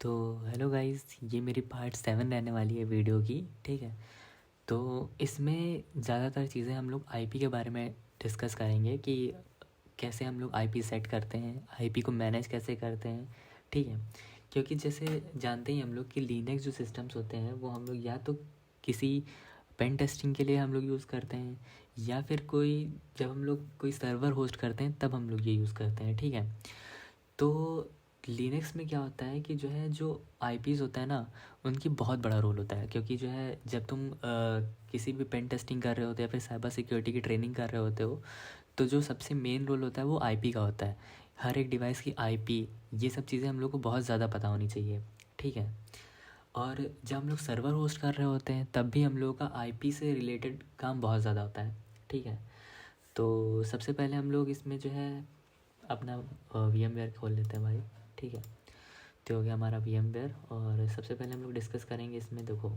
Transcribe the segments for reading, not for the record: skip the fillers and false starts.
तो hello guys, ये मेरी पार्ट 7 रहने वाली है वीडियो की। ठीक है, तो इसमें ज़्यादातर चीज़ें हम लोग आईपी के बारे में डिस्कस करेंगे कि कैसे हम लोग आईपी सेट करते हैं, आईपी को मैनेज कैसे करते हैं। ठीक है, क्योंकि जैसे जानते ही हम लोग कि लिनक्स जो सिस्टम्स होते हैं वो हम लोग या तो किसी पेन टेस्टिंग के लिए हम लोग यूज़ करते हैं, या फिर कोई जब हम लोग कोई सर्वर होस्ट करते हैं तब हम लोग ये यूज़ करते हैं। ठीक है, तो लिनक्स में क्या होता है कि जो है जो आईपीज़ होता है ना, उनकी बहुत बड़ा रोल होता है। क्योंकि जो है जब तुम किसी भी पेन टेस्टिंग कर रहे होते हो या फिर साइबर सिक्योरिटी की ट्रेनिंग कर रहे होते हो, तो जो सबसे मेन रोल होता है वो आईपी का होता है। हर एक डिवाइस की आईपी, ये सब चीज़ें हम लोग को बहुत ज़्यादा पता होनी चाहिए। ठीक है, और जब हम लोग सर्वर होस्ट कर रहे होते हैं तब भी हम लोगों का आईपी से रिलेटेड काम बहुत ज़्यादा होता है। ठीक है, तो सबसे पहले हम लोग इसमें जो है अपना VMware खोल लेते हैं भाई। ठीक है, तो हो गया हमारा VMware। और सबसे पहले हम लोग डिस्कस करेंगे इसमें, देखो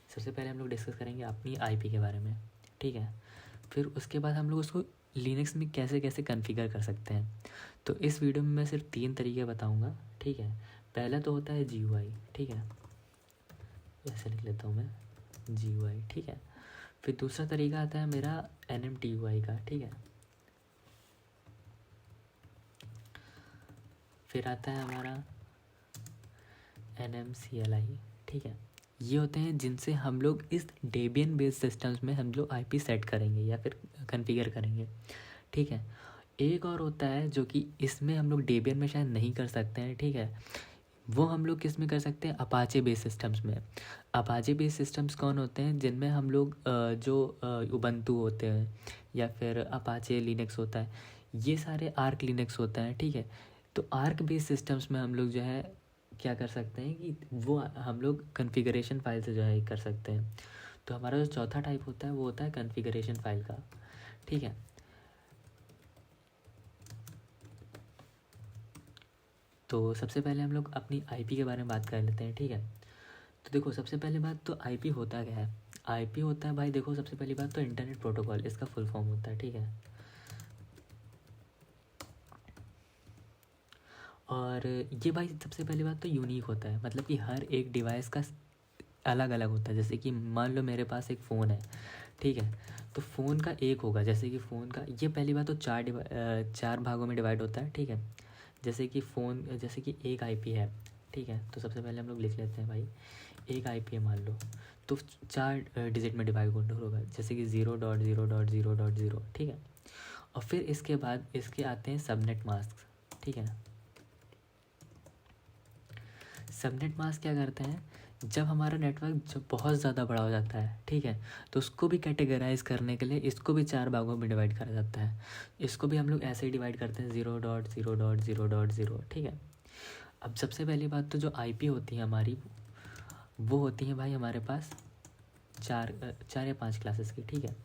सबसे पहले हम लोग डिस्कस करेंगे अपनी आईपी के बारे में। ठीक है, फिर उसके बाद हम लोग उसको लिनक्स में कैसे कैसे कॉन्फ़िगर कर सकते हैं। तो इस वीडियो में मैं सिर्फ 3 तरीके बताऊंगा। ठीक है, पहला तो होता है GUI। ठीक है, ऐसे लिख लेता हूँ मैं, GUI। ठीक है, फिर दूसरा तरीका आता है मेरा NMTUI का। ठीक है, फिर आता है हमारा NMCLI। ठीक है, ये होते हैं जिनसे हम लोग इस डेबियन बेस्ड सिस्टम्स में हम लोग आईपी सेट करेंगे या फिर कॉन्फ़िगर करेंगे। ठीक है, एक और होता है जो कि इसमें हम लोग डेबियन में शायद नहीं कर सकते हैं। ठीक है, वो हम लोग किस में कर सकते हैं, अपाचे बेस्ड सिस्टम्स में। अपाचे बेस्ड सिस्टम्स कौन होते हैं, जिनमें हम लोग जो उबंटू होते हैं या फिर अपाचे लिनक्स होता है, ये सारे आर्क लिनक्स होता है। ठीक है, तो आर्क बेस्ड सिस्टम्स में हम लोग जो है क्या कर सकते हैं कि वो हम लोग कॉन्फ़िगरेशन फाइल से जो है कर सकते हैं। तो हमारा जो चौथा टाइप होता है वो होता है कॉन्फ़िगरेशन फाइल का। ठीक है, तो सबसे पहले हम लोग अपनी आईपी के बारे में बात कर लेते हैं। ठीक है, तो देखो सबसे पहली बात तो आईपी होता क्या है। आईपी होता है भाई, देखो सबसे पहली बात तो इंटरनेट प्रोटोकॉल, इसका फुल फॉर्म होता है। ठीक है, और ये भाई सबसे पहली बात तो यूनिक होता है, मतलब कि हर एक डिवाइस का अलग अलग होता है। जैसे कि मान लो मेरे पास एक फ़ोन है। ठीक है, तो फ़ोन का एक होगा, जैसे कि फ़ोन का ये पहली बात तो चार भागों में डिवाइड होता है। ठीक है, जैसे कि फ़ोन, जैसे कि एक आईपी है। ठीक है, तो सबसे पहले हम लोग लिख लेते हैं भाई, एक आईपी है मान लो, तो 4 डिजिट में डिवाइड होगा, जैसे कि 0.0.0.0। ठीक है, और फिर इसके बाद इसके आते हैं सबनेट मास्क। ठीक है, सबनेट मास्क क्या करते हैं, जब हमारा नेटवर्क जब बहुत ज़्यादा बड़ा हो जाता है। ठीक है, तो उसको भी कैटेगराइज करने के लिए इसको भी 4 भागों में डिवाइड करा जाता है। इसको भी हम लोग ऐसे ही डिवाइड करते हैं, 0.0.0.0। ठीक है, अब सबसे पहली बात तो जो आईपी होती है हमारी, वो होती है भाई हमारे पास चार या 5 क्लासेस की। ठीक है,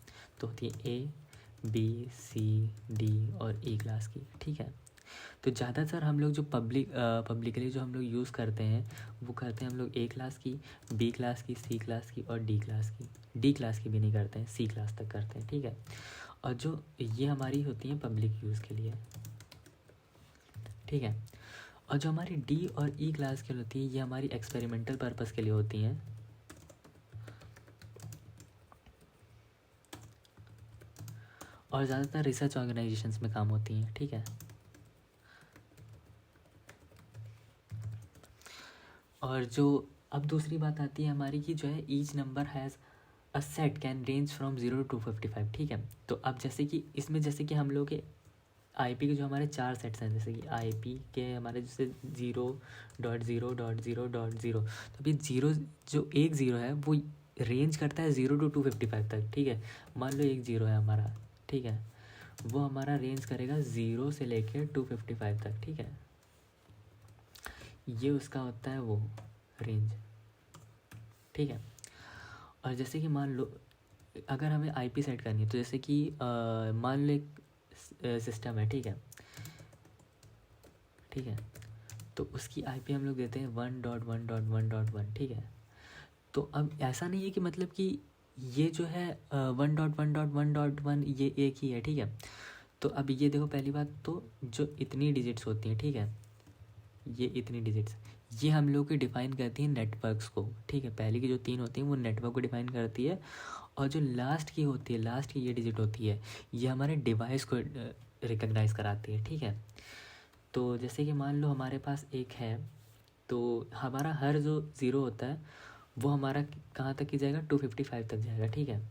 तो होती है A B C D और E क्लास की। ठीक है, तो ज़्यादातर हम लोग जो पब्लिकली जो हम लोग यूज़ करते हैं वो करते हैं हम लोग A क्लास की, B क्लास की, C क्लास की और D क्लास की। D क्लास की भी नहीं करते हैं, C क्लास तक करते हैं। ठीक है, और जो ये हमारी होती हैं पब्लिक यूज़ के लिए। ठीक है, और जो हमारी D और E क्लास की होती है ये हमारी एक्सपेरिमेंटल पर्पज़ के लिए होती हैं। और ज़्यादातर रिसर्च ऑर्गेनाइजेशंस में काम होती हैं। ठीक है, और जो अब दूसरी बात आती है हमारी कि जो है each number has a set can range from 0 to 55। ठीक है, तो अब जैसे कि इसमें जैसे कि हम लोग के आईपी के जो हमारे 4 सेट्स हैं, जैसे कि आईपी के हमारे जैसे 0.0.0.0, तो अभी जीरो, जो एक ज़ीरो है वो रेंज करता है 0 to 255 तक। ठीक है, मान लो एक ज़ीरो है हमारा। ठीक है, वो हमारा रेंज करेगा 0 से लेकर 255 तक। ठीक है, ये उसका होता है वो रेंज। ठीक है, और जैसे कि मान लो अगर हमें आईपी सेट करनी है, तो जैसे कि मान लो एक सिस्टम है। ठीक है, ठीक है, तो उसकी आईपी हम लोग देते हैं 1.1.1.1। ठीक है, तो अब ऐसा नहीं है कि मतलब कि ये जो है 1.1.1.1 ये एक ही है। ठीक है, तो अब ये देखो पहली बात तो जो इतनी डिजिट्स होती हैं। ठीक है, ये इतनी डिजिट्स, ये हम लोग की डिफ़ाइन करती है नेटवर्क्स को, ठीक है। पहले की जो 3 होती हैं वो नेटवर्क को डिफ़ाइन करती है, और जो लास्ट की होती है, लास्ट की ये डिजिट होती है, ये हमारे डिवाइस को रिकग्नाइज़ कराती है, ठीक है। तो जैसे कि मान लो हमारे पास एक है, तो हमारा हर जो ज़ीरो होता है वो हमारा कहाँ तक की जाएगा, 255 तक जाएगा, ठीक है।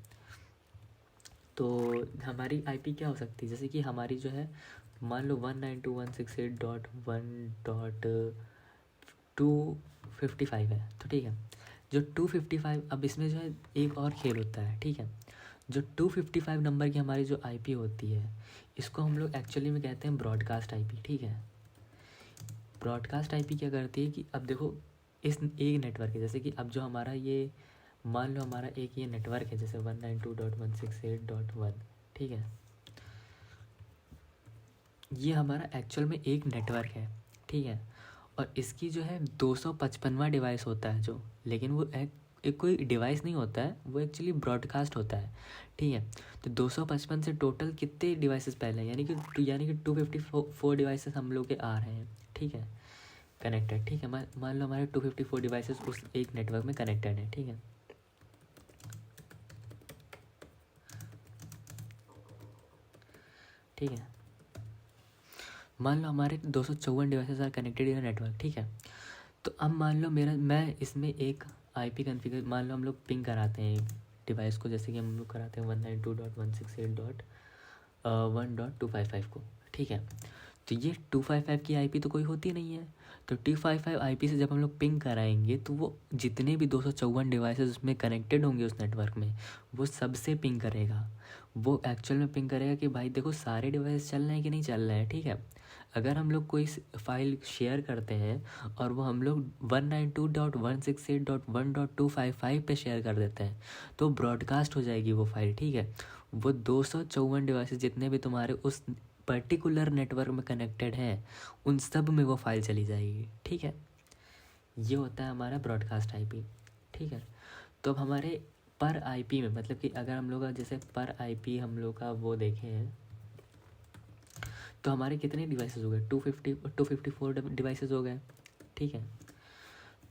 तो हमारी आईपी क्या हो सकती है, जैसे कि हमारी जो है मान लो 192.168.1.255 है, तो ठीक है। जो 255, अब इसमें जो है एक और खेल होता है, ठीक है। जो 255 नंबर की हमारी जो आईपी होती है, इसको हम लोग एक्चुअली में कहते हैं ब्रॉडकास्ट आईपी, ठीक है। ब्रॉडकास्ट आईपी क्या करती है कि अब देखो, इस एक नेटवर्क है, जैसे कि अब जो हमारा ये मान लो हमारा एक ये नेटवर्क है, जैसे 192.168.1, ठीक है। ये हमारा एक्चुअल में एक नेटवर्क है, ठीक है। और इसकी जो है 255वां डिवाइस होता है जो, लेकिन वो एक कोई डिवाइस नहीं होता है, वो एक्चुअली ब्रॉडकास्ट होता है, ठीक है। तो 255 से टोटल कितने डिवाइसेस पहले हैं, यानी कि 254 डिवाइसेस हम लोग के आ रहे हैं, ठीक है, कनेक्टेड, ठीक है। मान लो हमारे 254 डिवाइसेस उस एक नेटवर्क में कनेक्टेड है, ठीक है। ठीक है, मान लो हमारे 254 devices are connected in network, ठीक है। तो अब मान लो मैं इसमें एक आईपी कॉन्फ़िगर, मान लो हम लोग पिंग कराते हैं एक डिवाइस को, जैसे कि हम लोग कराते हैं 192.168.1.255 को, ठीक है। तो ये 255 की आईपी तो कोई होती नहीं है, तो 255 आईपी से जब हम लोग पिंग कराएंगे तो वो जितने भी 254 डिवाइसेस उसमें कनेक्टेड होंगे उस नेटवर्क में, वो सबसे पिंग करेगा। वो एक्चुअल में पिंग करेगा कि भाई देखो सारे डिवाइस चल रहे हैं कि नहीं चल रहे हैं, ठीक है। अगर हम लोग कोई फाइल शेयर करते हैं और वो हम लोग 192.168.1.255 पे शेयर कर देते हैं, तो ब्रॉडकास्ट हो जाएगी वो फाइल, ठीक है। वो 254 डिवाइसेस जितने भी तुम्हारे उस पर्टिकुलर नेटवर्क में कनेक्टेड हैं, उन सब में वो फाइल चली जाएगी, ठीक है। ये होता है हमारा ब्रॉडकास्ट आईपी, ठीक है। तो अब हमारे पर आईपी में, मतलब कि अगर हम लोग का जैसे पर आईपी हम लोग का वो देखें, तो हमारे कितने डिवाइसेस हो गए, 254 डिवाइसेस हो गए, ठीक है।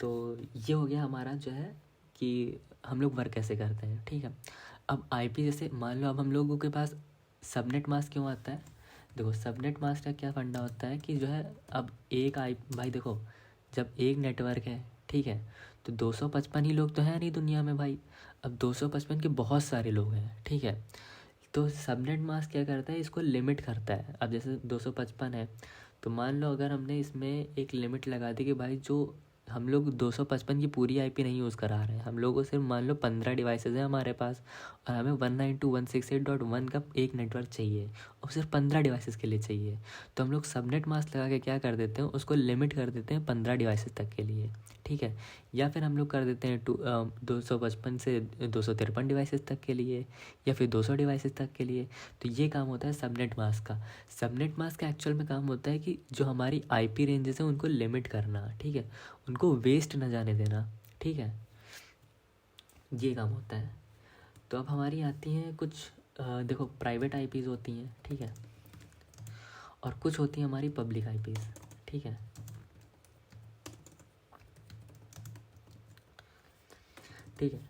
तो ये हो गया हमारा जो है कि हम लोग वर्क कैसे करते हैं, ठीक है। अब आईपी जैसे मान लो अब हम लोगों के पास सबनेट मास्क क्यों आता है, देखो सबनेट मास्क का क्या फंडा होता है कि जो है अब एक आई भाई देखो, जब एक नेटवर्क है, ठीक है, तो 255 ही लोग तो हैं नहीं दुनिया में भाई। अब 255 के बहुत सारे लोग हैं, ठीक है। तो सबनेट मास्क क्या करता है, इसको लिमिट करता है। अब जैसे 255 है, तो मान लो अगर हमने इसमें एक लिमिट लगा दी कि भाई जो हम लोग 255 की पूरी आईपी नहीं यूज़ करा रहे हैं, हम लोगों को सिर्फ मान लो 15 डिवाइसेज हैं हमारे पास, और हमें 192.168.1 का एक नेटवर्क चाहिए, और सिर्फ 15 डिवाइसेस के लिए चाहिए। तो हम लोग सबनेट मास्क लगा के क्या कर देते हैं, उसको लिमिट कर देते हैं 15 डिवाइसेस तक के लिए, ठीक है। या फिर हम लोग कर देते हैं 255 से 253 डिवाइसेस तक के लिए, या फिर 200 डिवाइसेस तक के लिए। तो ये काम होता है सबनेट मास्क का। सबनेट मास्क का एक्चुअल में काम होता है कि जो हमारी आईपी रेंजेस हैं उनको लिमिट करना, ठीक है, उनको वेस्ट ना जाने देना, ठीक है, ये काम होता है। तो अब हमारी आती हैं कुछ देखो प्राइवेट आईपीज़ होती हैं, ठीक है, और कुछ होती हैं हमारी पब्लिक आईपीज़, ठीक है। ठीक है,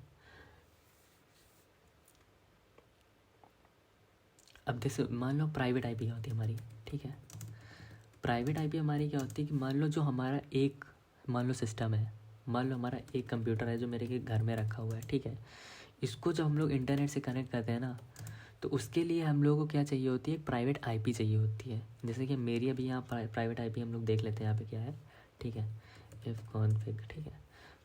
अब जैसे मान लो प्राइवेट आईपी क्या होती है हमारी, ठीक है। प्राइवेट आईपी हमारी क्या होती है कि मान लो जो हमारा एक मान लो सिस्टम है, मान लो हमारा एक कंप्यूटर है जो मेरे के घर में रखा हुआ है, ठीक है। इसको जब हम लोग इंटरनेट से कनेक्ट करते हैं ना, तो उसके लिए हम लोगों को क्या चाहिए होती है, एक प्राइवेट आईपी चाहिए होती है। जैसे कि मेरी अभी यहाँ प्राइवेट आईपी हम लोग देख लेते हैं यहाँ पे क्या है, ठीक है, ifconfig, ठीक है।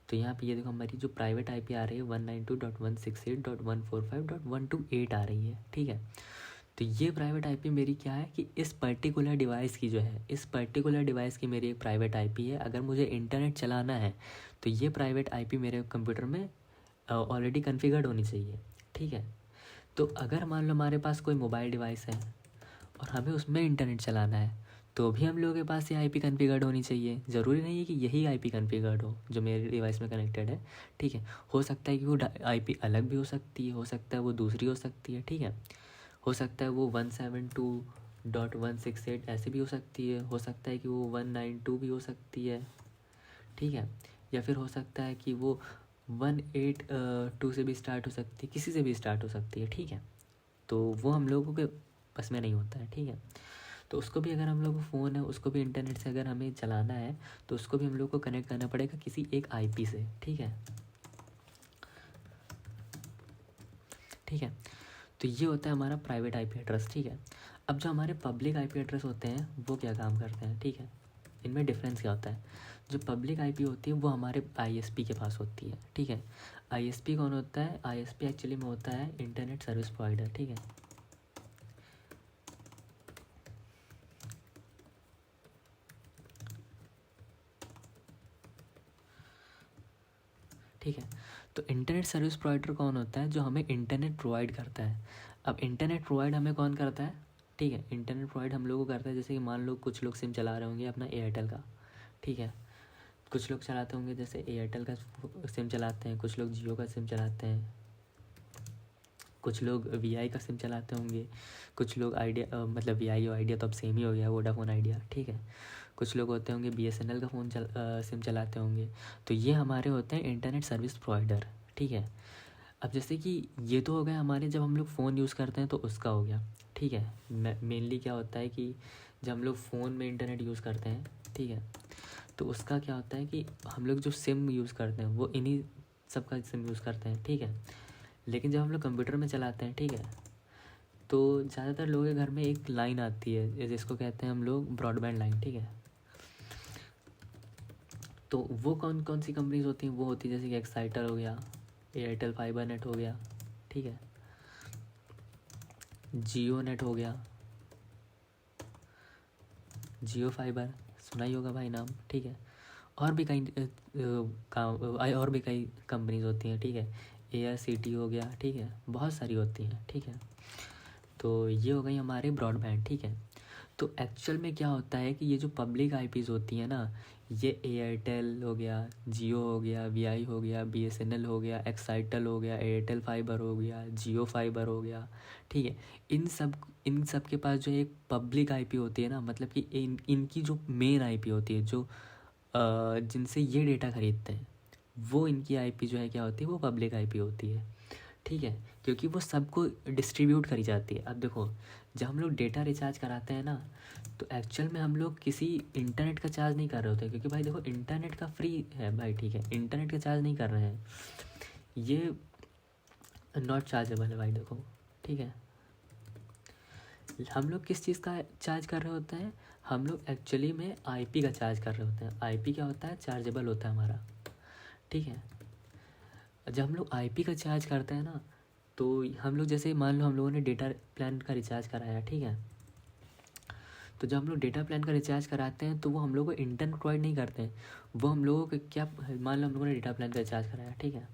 तो यहाँ पे ये देखो हमारी जो प्राइवेट आईपी आ रही है 192.168.145.128 आ रही है, ठीक है। तो ये प्राइवेट आईपी मेरी क्या है कि इस पर्टिकुलर डिवाइस की जो है, इस पर्टिकुलर डिवाइस की मेरी एक प्राइवेट आईपी है। अगर मुझे इंटरनेट चलाना है तो ये प्राइवेट आईपी मेरे कंप्यूटर में ऑलरेडी कॉन्फ़िगर्ड होनी चाहिए, ठीक है। तो अगर मान लो हमारे पास कोई मोबाइल डिवाइस है और हमें उसमें इंटरनेट चलाना है, तो भी हम लोगों के पास ये आईपी कॉन्फ़िगर्ड होनी चाहिए। ज़रूरी नहीं है कि यही आईपी कॉन्फ़िगर्ड हो जो मेरे डिवाइस में कनेक्टेड है, ठीक है। हो सकता है कि वो आईपी अलग भी हो सकती है, हो सकता है वो दूसरी हो सकती है, ठीक है। हो सकता है वो .168 ऐसे भी हो सकती है, हो सकता है कि वो 192 भी हो सकती है, ठीक है, या फिर हो सकता है कि वो 182 से भी स्टार्ट हो सकती है, किसी से भी स्टार्ट हो सकती है, ठीक है। तो वो हम लोगों के बस में नहीं होता है, ठीक है। तो उसको भी अगर हम लोग को फ़ोन है उसको भी इंटरनेट से अगर हमें चलाना है तो उसको भी हम लोग को कनेक्ट करना पड़ेगा किसी एक आईपी से, ठीक है, ठीक है। तो ये होता है हमारा प्राइवेट आईपी एड्रेस, ठीक है। अब जो हमारे पब्लिक आईपी एड्रेस होते हैं वो क्या काम करते हैं, ठीक है, इनमें डिफरेंस क्या होता है। जो पब्लिक आईपी होती है वो हमारे आईएसपी के पास होती है, ठीक है। आईएसपी कौन होता है, आईएसपी एक्चुअली में होता है इंटरनेट सर्विस प्रोवाइडर, ठीक है। ठीक है, तो इंटरनेट सर्विस प्रोवाइडर कौन होता है, जो हमें इंटरनेट प्रोवाइड करता है। अब इंटरनेट प्रोवाइड हमें कौन करता है, ठीक है, इंटरनेट प्रोवाइड हम लोग को करता है, जैसे कि मान लो कुछ लोग सिम चला रहे होंगे अपना एयरटेल का, ठीक है, कुछ लोग चलाते होंगे जैसे एयरटेल का सिम चलाते हैं, कुछ लोग जियो का सिम चलाते हैं, कुछ लोग वीआई का सिम चलाते होंगे, कुछ लोग आइडिया मतलब वीआई और आइडिया तो अब सेम ही हो गया, वोडाफोन आइडिया, ठीक है। कुछ लोग होते होंगे बीएसएनएल का सिम चलाते होंगे। तो ये हमारे होते हैं इंटरनेट सर्विस प्रोवाइडर, ठीक है। अब जैसे कि ये तो हो गया हमारे जब हम लोग फ़ोन यूज़ करते हैं तो उसका हो गया, ठीक है। मेनली क्या होता है कि जब हम लोग फ़ोन में इंटरनेट यूज़ करते हैं, ठीक है, तो उसका क्या होता है कि हम लोग जो सिम यूज़ करते हैं वो इन्हीं सब का सिम यूज़ करते हैं, ठीक है। लेकिन जब हम लोग कंप्यूटर में चलाते हैं, ठीक है, तो ज़्यादातर लोगों के घर में एक लाइन आती है जिसको कहते हैं हम लोग ब्रॉडबैंड लाइन, ठीक है। तो वो कौन कौन सी कंपनीज होती हैं, वो होती है जैसे कि एक्साइटर हो गया, एयरटेल फाइबर नेट हो गया, ठीक है, जियो नेट हो गया, जियो फाइबर सुना ही होगा भाई नाम, ठीक है। और भी कई और भी कई कंपनीज होती हैं, ठीक है, AICT हो गया, ठीक है, बहुत सारी होती हैं, ठीक है। तो ये हो गई हमारे ब्रॉडबैंड, ठीक है। तो एक्चुअल में क्या होता है कि ये जो पब्लिक आईपीज़ होती हैं ना, ये एयरटेल हो गया, जियो हो गया, वीआई हो गया, बीएसएनएल हो गया, एक्साइटल हो गया, एयरटेल फाइबर हो गया, जियो फाइबर हो गया, ठीक है। इन सब के पास जो एक पब्लिक आईपी होती है ना, मतलब कि इनकी जो मेन आईपी होती है, जो जिनसे ये डेटा खरीदते हैं, वो इनकी आईपी जो है क्या होती है, वो पब्लिक आईपी होती है, ठीक है। क्योंकि वो सबको डिस्ट्रीब्यूट करी जाती है। अब देखो, जब हम लोग डेटा रिचार्ज कराते हैं ना, तो एक्चुअल में हम लोग किसी इंटरनेट का चार्ज नहीं कर रहे होते, क्योंकि भाई देखो इंटरनेट का फ्री है भाई, ठीक है, इंटरनेट का चार्ज नहीं कर रहे हैं, ये नॉट चार्जेबल है भाई, देखो, ठीक है। हम लोग किस चीज़ का चार्ज कर रहे होते हैं, हम लोग एक्चुअली में आईपी का चार्ज कर रहे होते हैं। आईपी क्या होता है, चार्जेबल होता है हमारा, ठीक है। जब हम लोग आईपी का चार्ज करते हैं ना, तो हम लोग जैसे मान लो हम लोगों ने डेटा प्लान का रिचार्ज कराया, ठीक है, तो जब हम लोग डेटा प्लान का रिचार्ज कराते हैं तो वो हम लोग को इंटरनेट प्रोवाइड नहीं करते हैं, वो हम लोगों को क्या, मान लो हम लोगों ने डेटा प्लान का रिचार्ज कराया, ठीक है,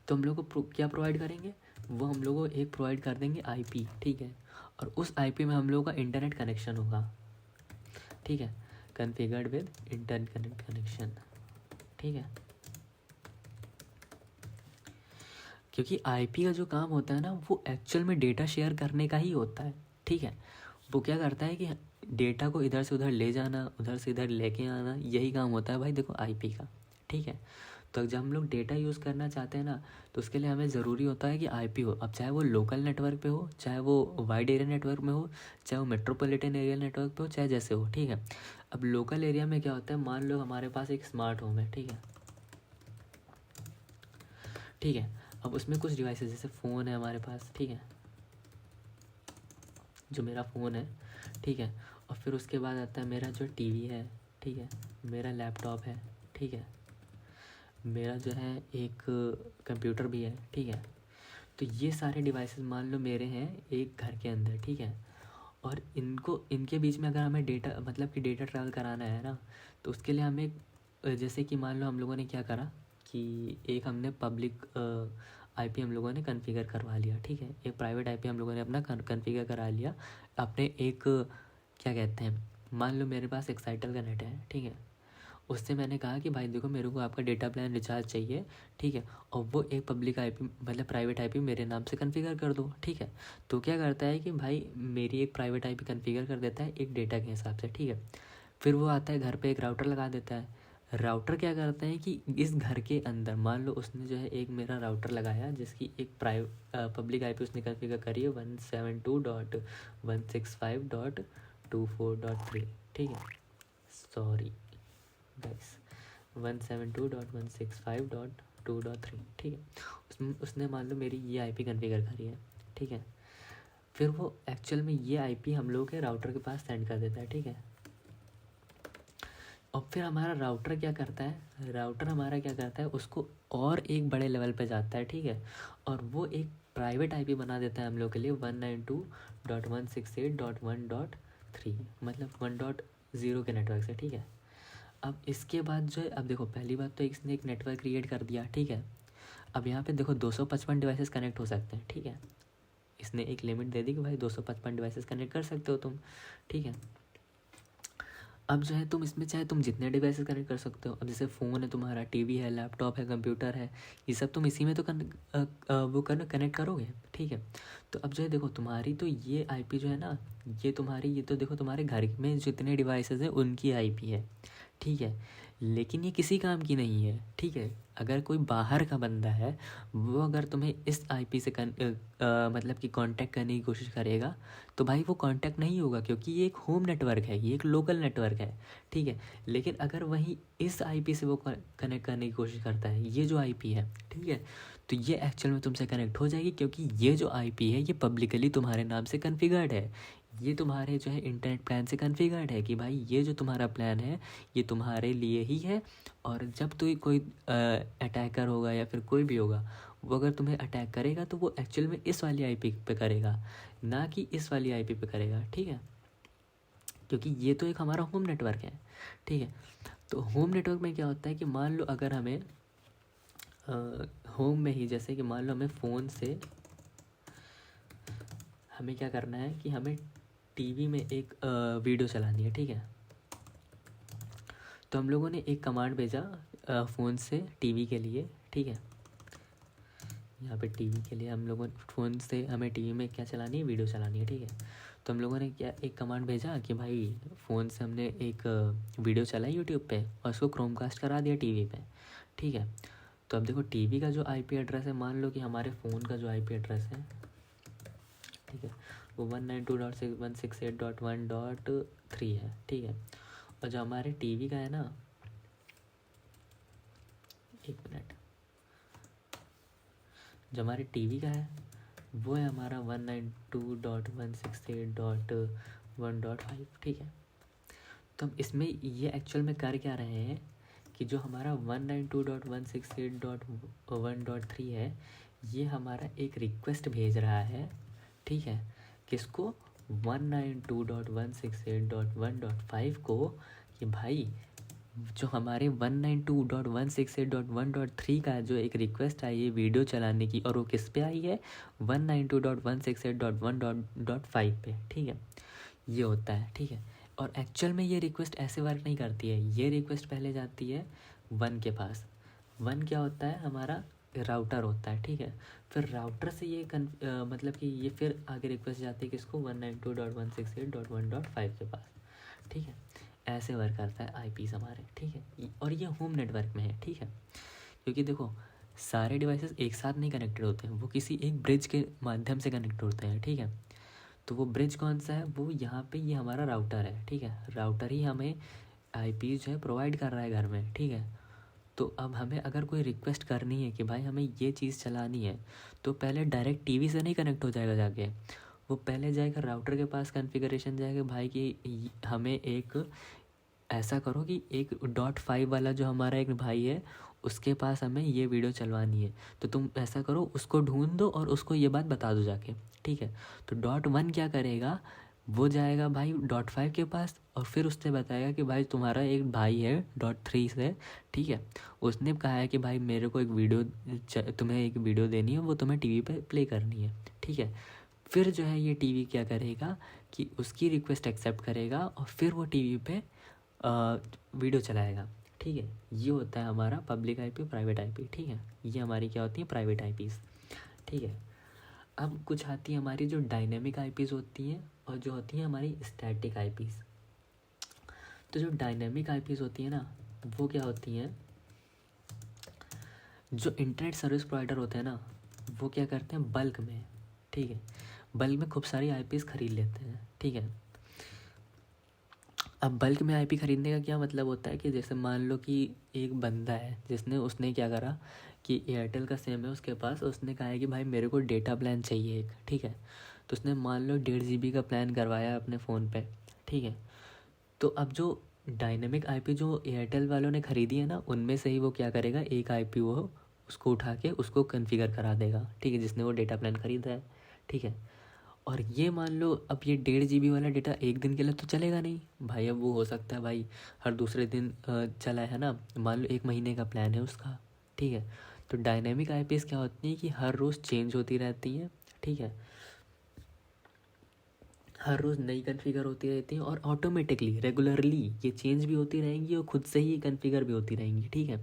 तो हम लोग को क्या प्रोवाइड करेंगे, वो हम लोग को एक प्रोवाइड कर देंगे आईपी, ठीक है, और उस आईपी में हम लोगों का इंटरनेट कनेक्शन होगा, ठीक है, कन्फिगर्ड विद इंटरनेट कनेक्शन, ठीक है। क्योंकि आईपी का जो काम होता है ना, वो एक्चुअल में डेटा शेयर करने का ही होता है, ठीक है। वो क्या करता है कि डेटा को इधर से उधर ले जाना, उधर से इधर लेके आना, यही काम होता है भाई देखो आईपी का, ठीक है। तो जब हम लोग डेटा यूज़ करना चाहते हैं ना, तो उसके लिए हमें ज़रूरी होता है कि आईपी हो। अब चाहे वो लोकल नेटवर्क पे हो, चाहे वो वाइड एरिया नेटवर्क में हो, चाहे वो मेट्रोपॉलिटन एरिया नेटवर्क पे हो, चाहे जैसे हो, ठीक है। अब लोकल एरिया में क्या होता है, मान लो हमारे पास एक स्मार्ट होम है, ठीक है, ठीक है। अब उसमें कुछ डिवाइसेस जैसे फ़ोन है हमारे पास, ठीक है, जो मेरा फ़ोन है, ठीक है, और फिर उसके बाद आता है मेरा जो टीवी है, ठीक है, मेरा लैपटॉप है, ठीक है, मेरा जो है एक कंप्यूटर भी है, ठीक है। तो ये सारे डिवाइसेस मान लो मेरे हैं एक घर के अंदर, ठीक है, और इनको इनके बीच में अगर हमें डेटा मतलब कि डेटा ट्रैवल कराना है ना, तो उसके लिए हमें जैसे कि मान लो हम लोगों ने क्या करा कि एक हमने पब्लिक आईपी हम लोगों ने कॉन्फ़िगर करवा लिया, ठीक है, एक प्राइवेट आईपी हम लोगों ने अपना कॉन्फ़िगर करा लिया अपने एक क्या कहते हैं, मान लो मेरे पास एक्साइटल का नेट है, ठीक है, उससे मैंने कहा कि भाई देखो मेरे को आपका डेटा प्लान रिचार्ज चाहिए, ठीक है, और वो एक पब्लिक आईपी मतलब प्राइवेट आईपी मेरे नाम से कॉन्फ़िगर कर दो, ठीक है। तो क्या करता है कि भाई मेरी एक प्राइवेट आईपी कॉन्फ़िगर कर देता है एक डेटा के हिसाब से, ठीक है। फिर वो आता है घर पे एक राउटर लगा देता है। राउटर क्या करते हैं कि इस घर के अंदर मान लो उसने जो है एक मेरा राउटर लगाया जिसकी एक पब्लिक आईपी उसने कॉन्फ़िगर करी है 172.165.24.3, ठीक है, सॉरी गाइस 172.165.2.3, ठीक है। उसने मान लो मेरी ये आईपी कॉन्फ़िगर करी है, ठीक है। फिर वो एक्चुअल में ये आईपी हम लोग के राउटर के पास सेंड कर देता है, ठीक है। और फिर हमारा राउटर क्या करता है, राउटर हमारा क्या करता है, उसको और एक बड़े लेवल पे जाता है, ठीक है, और वो एक प्राइवेट आईपी बना देता है हम लोग के लिए 192.168.1.3 मतलब 1.0 के नेटवर्क से, ठीक है। अब इसके बाद जो है, अब देखो पहली बात तो इसने एक नेटवर्क क्रिएट कर दिया, ठीक है। अब यहाँ पे देखो 255 डिवाइसेस कनेक्ट हो सकते हैं, ठीक है। इसने एक लिमिट दे दी कि भाई 255 डिवाइसेस कनेक्ट कर सकते हो तुम, ठीक है। अब जो है तुम इसमें चाहे तुम जितने डिवाइसेस कनेक्ट कर सकते हो। अब जैसे फ़ोन है तुम्हारा, टीवी है, लैपटॉप है, कंप्यूटर है, ये सब तुम इसी में तो कनेक्ट करोगे, ठीक है। तो अब जो है देखो तुम्हारी तो ये आईपी जो है ना, ये तुम्हारी, ये तो देखो तुम्हारे घर में जितने डिवाइसेस हैं उनकी आईपी है, ठीक है। लेकिन ये किसी काम की नहीं है, ठीक है। अगर कोई बाहर का बंदा है वो अगर तुम्हें इस आईपी से मतलब कि कांटेक्ट करने की कोशिश करेगा तो भाई वो कांटेक्ट नहीं होगा, क्योंकि ये एक होम नेटवर्क है, ये एक लोकल नेटवर्क है, ठीक है। लेकिन अगर वहीं इस आईपी से वो कनेक्ट करने की कोशिश करता है, ये जो आईपी है, ठीक है, तो ये एक्चुअल में तुमसे कनेक्ट हो जाएगी, क्योंकि ये जो आईपी है ये पब्लिकली तुम्हारे नाम से कॉन्फ़िगर्ड है। ये तुम्हारे जो है इंटरनेट प्लान से कॉन्फ़िगर्ड है कि भाई ये जो तुम्हारा प्लान है ये तुम्हारे लिए ही है। और जब तो कोई अटैकर होगा या फिर कोई भी होगा, वो अगर तुम्हें अटैक करेगा तो वो एक्चुअल में इस वाली आईपी पे करेगा, ना कि इस वाली आईपी पे करेगा, ठीक है। क्योंकि ये तो एक हमारा होम नेटवर्क है, ठीक है। तो होम नेटवर्क में क्या होता है कि मान लो अगर हमें होम में ही, जैसे कि मान लो हमें फ़ोन से हमें क्या करना है कि हमें टीवी में एक वीडियो चलानी है, ठीक है। तो हम लोगों ने एक कमांड भेजा फ़ोन से टीवी के लिए, ठीक है। यहाँ पे टीवी के लिए हम लोगों फ़ोन से हमें टीवी में क्या चलानी है, वीडियो चलानी है, ठीक है। तो हम लोगों ने क्या एक कमांड भेजा कि भाई फ़ोन से हमने एक वीडियो चलाई यूट्यूब पे और उसको क्रोमकास्ट करा दिया टीवी पे, ठीक है। तो अब देखो टीवी का जो आईपी एड्रेस है, मान लो कि हमारे फ़ोन का जो आईपी एड्रेस है, ठीक है, वो 192.168.1.3 है, ठीक है। और जो हमारे टीवी का है ना, एक मिनट, जो हमारे टीवी का है वो है हमारा 192.168.1.5, ठीक है। तो हम इसमें ये एक्चुअल में कर क्या रहे हैं कि जो हमारा 192.168.1.3 है, ये हमारा एक रिक्वेस्ट भेज रहा है, ठीक है, किसको, 192.168.1.5 को, कि भाई जो हमारे 192.168.1.3 का जो एक रिक्वेस्ट आई है वीडियो चलाने की, और वो किस पे आई है, 192.168.1.5 पे, ठीक है। ये होता है, ठीक है। और एक्चुअल में ये रिक्वेस्ट ऐसे वर्क नहीं करती है, ये रिक्वेस्ट पहले जाती है वन के पास। वन क्या होता है, हमारा राउटर होता है, ठीक है। फिर राउटर से ये मतलब कि ये फिर आगे रिक्वेस्ट जाती है किसको, 192.168.1.5 के पास, ठीक है। ऐसे वर्क करता है आईपीस हमारे, ठीक है। और ये होम नेटवर्क में है, ठीक है। क्योंकि देखो सारे डिवाइसेस एक साथ नहीं कनेक्टेड होते हैं, वो किसी एक ब्रिज के माध्यम से कनेक्ट होते हैं, ठीक है। तो वो ब्रिज कौन सा है, वो यहाँ पे ये हमारा राउटर है, ठीक है। राउटर ही हमें आईपी जो है प्रोवाइड कर रहा है घर में, ठीक है। तो अब हमें अगर कोई रिक्वेस्ट करनी है कि भाई हमें ये चीज़ चलानी है, तो पहले डायरेक्ट टीवी से नहीं कनेक्ट हो जाएगा जाके, वो पहले जाएगा राउटर के पास, कॉन्फ़िगरेशन जाएगा भाई कि हमें एक ऐसा करो कि एक .5 वाला जो हमारा एक भाई है उसके पास हमें ये वीडियो चलवानी है, तो तुम ऐसा करो उसको ढूंढ दो और उसको ये बात बता दो जाके, ठीक है। तो .1 क्या करेगा, वो जाएगा भाई .5 के पास और फिर उससे बताएगा कि भाई तुम्हारा एक भाई है .3 से, ठीक है, उसने कहा है कि भाई मेरे को एक वीडियो तुम्हें एक वीडियो देनी है, वो तुम्हें टीवी पे प्ले करनी है, ठीक है। फिर जो है ये टीवी क्या करेगा कि उसकी रिक्वेस्ट एक्सेप्ट करेगा और फिर वो टीवी पे वीडियो चलाएगा। ठीक है। ये होता है हमारा पब्लिक आईपी, प्राइवेट आईपी, ठीक है। ये हमारी क्या होती है, प्राइवेट आईपीज़, ठीक है। अब कुछ आती है हमारी जो डायनेमिक आईपीज़ होती हैं और जो होती हैं हमारी स्टैटिक आईपीज़। तो जो डायनेमिक आईपीज़ होती है ना, वो क्या होती हैं, जो इंटरनेट सर्विस प्रोवाइडर होते हैं ना, वो क्या करते हैं बल्क में, ठीक है, बल्क में खूब सारी आईपीज़ खरीद लेते हैं, ठीक है। अब बल्क में आईपी खरीदने का क्या मतलब होता है कि जैसे मान लो कि एक बंदा है उसने क्या करा कि एयरटेल का सिम है उसके पास, उसने कहा है कि भाई मेरे को डेटा प्लान चाहिए एक, ठीक है। तो उसने मान लो 1.5 GB का प्लान करवाया अपने फ़ोन पे, ठीक है। तो अब जो डायनेमिक आईपी जो एयरटेल वालों ने ख़रीदी है ना, उनमें से ही वो क्या करेगा, एक आईपी वो उसको उठा के उसको कन्फिगर करा देगा, ठीक है, जिसने वो डेटा प्लान ख़रीदा है, ठीक है। और ये मान लो अब ये 1.5 GB वाला डेटा एक दिन के लिए तो चलेगा नहीं भाई, अब वो हो सकता है भाई हर दूसरे दिन चला है ना, मान लो 1 महीने का प्लान है उसका, ठीक है। तो डायनेमिक आईपीएस क्या होती है कि हर रोज़ चेंज होती रहती हैं, ठीक है, हर रोज़ नई कन्फिगर होती रहती हैं और ऑटोमेटिकली रेगुलरली ये चेंज भी होती रहेंगी और खुद से ही कन्फिगर भी होती रहेंगी, ठीक है।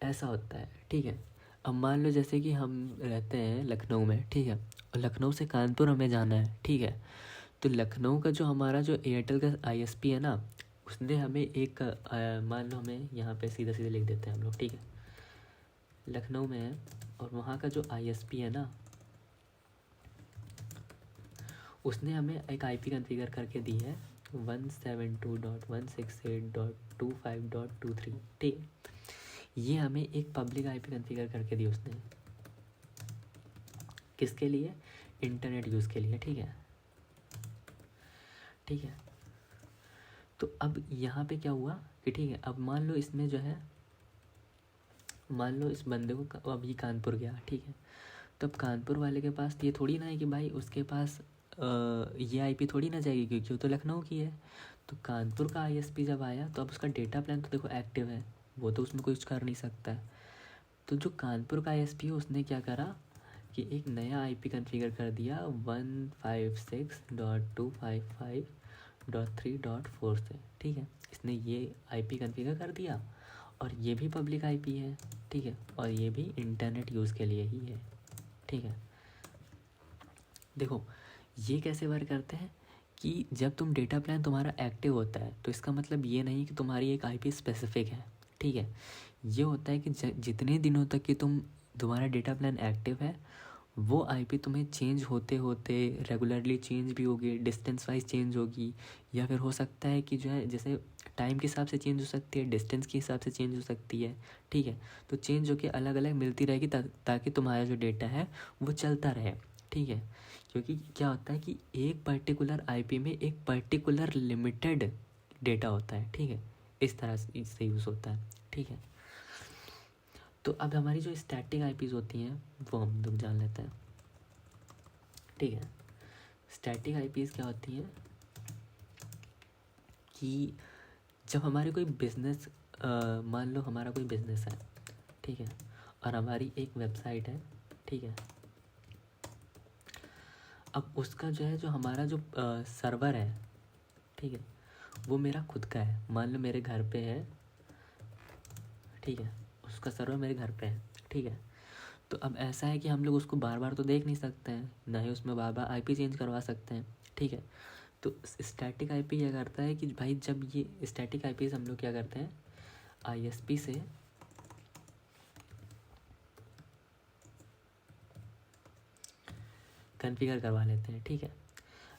ऐसा होता है, ठीक है। अब मान लो जैसे कि हम रहते हैं लखनऊ में, ठीक है, और लखनऊ से कानपुर हमें जाना है, ठीक है। तो लखनऊ का जो हमारा जो एयरटेल का आईएसपी है ना, उसने हमें एक मान लो हमें यहाँ पे सीधा सीधा लिख देते हैं हम लोग, ठीक है, लखनऊ में है और वहाँ का जो आईएसपी है ना, उसने हमें एक आईपी कॉन्फ़िगर करके दी है 172.168.25.23, ठीक है। ये हमें एक पब्लिक आईपी कॉन्फ़िगर करके दी उसने, किसके लिए, इंटरनेट यूज़ के लिए, ठीक है, ठीक है। तो अब यहाँ पे क्या हुआ कि ठीक है, अब मान लो इसमें जो है, मान लो इस बंदे को अभी कानपुर गया, ठीक है। तो अब कानपुर वाले के पास ये थोड़ी ना है कि भाई उसके पास ये आईपी थोड़ी ना जाएगी, क्योंकि वो तो लखनऊ की है। तो कानपुर का आईएसपी जब आया तो अब उसका डेटा प्लान तो देखो एक्टिव है, वो तो उसमें कुछ कर नहीं सकता है। तो जो कानपुर का आईएसपी है उसने क्या करा कि एक नया आईपी कॉन्फ़िगर कर दिया 156.255.3.4 से, ठीक है। इसने ये आईपी कॉन्फ़िगर कर दिया और ये भी पब्लिक आईपी है, ठीक है, और ये भी इंटरनेट यूज़ के लिए ही है, ठीक है। देखो ये कैसे वर्क करते हैं कि जब तुम डेटा प्लान तुम्हारा एक्टिव होता है तो इसका मतलब ये नहीं कि तुम्हारी एक आईपी स्पेसिफिक है, ठीक है। ये होता है कि जितने दिनों तक कि तुम्हारा डेटा प्लान एक्टिव है, वो आईपी तुम्हें चेंज होते होते रेगुलरली चेंज भी होगी, डिस्टेंस वाइज चेंज होगी, या फिर हो सकता है कि जो है जैसे टाइम के हिसाब से चेंज हो सकती है, डिस्टेंस के हिसाब से चेंज हो सकती है, ठीक है। तो चेंज होके अलग अलग मिलती रहेगी ताकि तुम्हारा जो डेटा है वो चलता रहे, ठीक है। क्योंकि क्या होता है कि एक पर्टिकुलर आईपी में एक पर्टिकुलर लिमिटेड डेटा होता है, ठीक है, इस तरह से इससे यूज़ होता है, ठीक है। तो अब हमारी जो स्टैटिक आईपीज़ होती हैं वो हम लोग जान लेते हैं, ठीक है। स्टैटिक आईपीज़ क्या होती हैं कि जब हमारे कोई बिज़नेस, मान लो हमारा कोई बिज़नेस है, ठीक है, और हमारी एक वेबसाइट है, ठीक है। अब उसका जो है जो हमारा जो सर्वर है, ठीक है, वो मेरा खुद का है, मान लो मेरे घर पे है, ठीक है, उसका सर्वर मेरे घर पे है, ठीक है। तो अब ऐसा है कि हम लोग उसको बार बार तो देख नहीं सकते हैं, ना ही उसमें बार बार आईपी चेंज करवा सकते हैं, ठीक है। तो स्टैटिक आईपी क्या करता है कि भाई जब ये स्टैटिक आईपी हम लोग क्या करते हैं, आईएसपी से कॉन्फ़िगर करवा लेते हैं, ठीक है।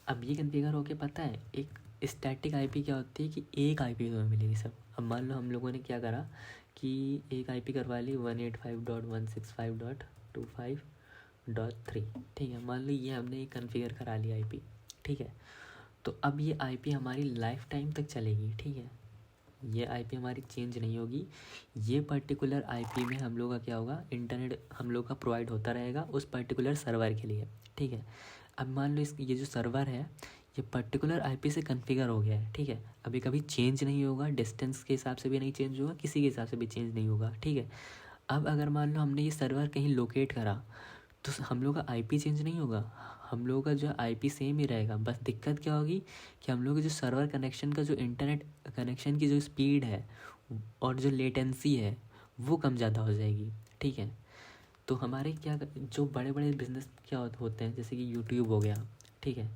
अब ये कॉन्फ़िगर होके पता है एक स्टैटिक आईपी क्या होती है कि एक आईपी तुम्हें मिलेगी सब। अब मान लो हम लोगों ने क्या करा कि एक आईपी करवा ली 185.165.25.3, ठीक है, मान लो ये हमने एक कॉन्फ़िगर करा लिया आईपी, ठीक है। तो अब ये आईपी हमारी लाइफ टाइम तक चलेगी, ठीक है, ये आईपी हमारी चेंज नहीं होगी। ये पर्टिकुलर आईपी में हम लोग का क्या होगा, इंटरनेट हम लोग का प्रोवाइड होता रहेगा उस पर्टिकुलर सर्वर के लिए, ठीक है। अब मान लो ये जो सर्वर है ये पर्टिकुलर आईपी से कॉन्फ़िगर हो गया है, ठीक है, अभी कभी चेंज नहीं होगा, डिस्टेंस के हिसाब से भी नहीं चेंज होगा, किसी के हिसाब से भी चेंज नहीं होगा, ठीक है। अब अगर मान लो हमने ये सर्वर कहीं लोकेट करा तो हम लोग का आईपी चेंज नहीं होगा, हम लोगों का जो आईपी सेम ही रहेगा। बस दिक्कत क्या होगी कि हम लोग जो सर्वर कनेक्शन का जो इंटरनेट कनेक्शन की जो स्पीड है और जो लेटेंसी है वो कम ज़्यादा हो जाएगी, ठीक है। तो हमारे क्या जो बड़े बड़े बिजनेस क्या होते हैं, जैसे कि यूट्यूब हो गया, ठीक है,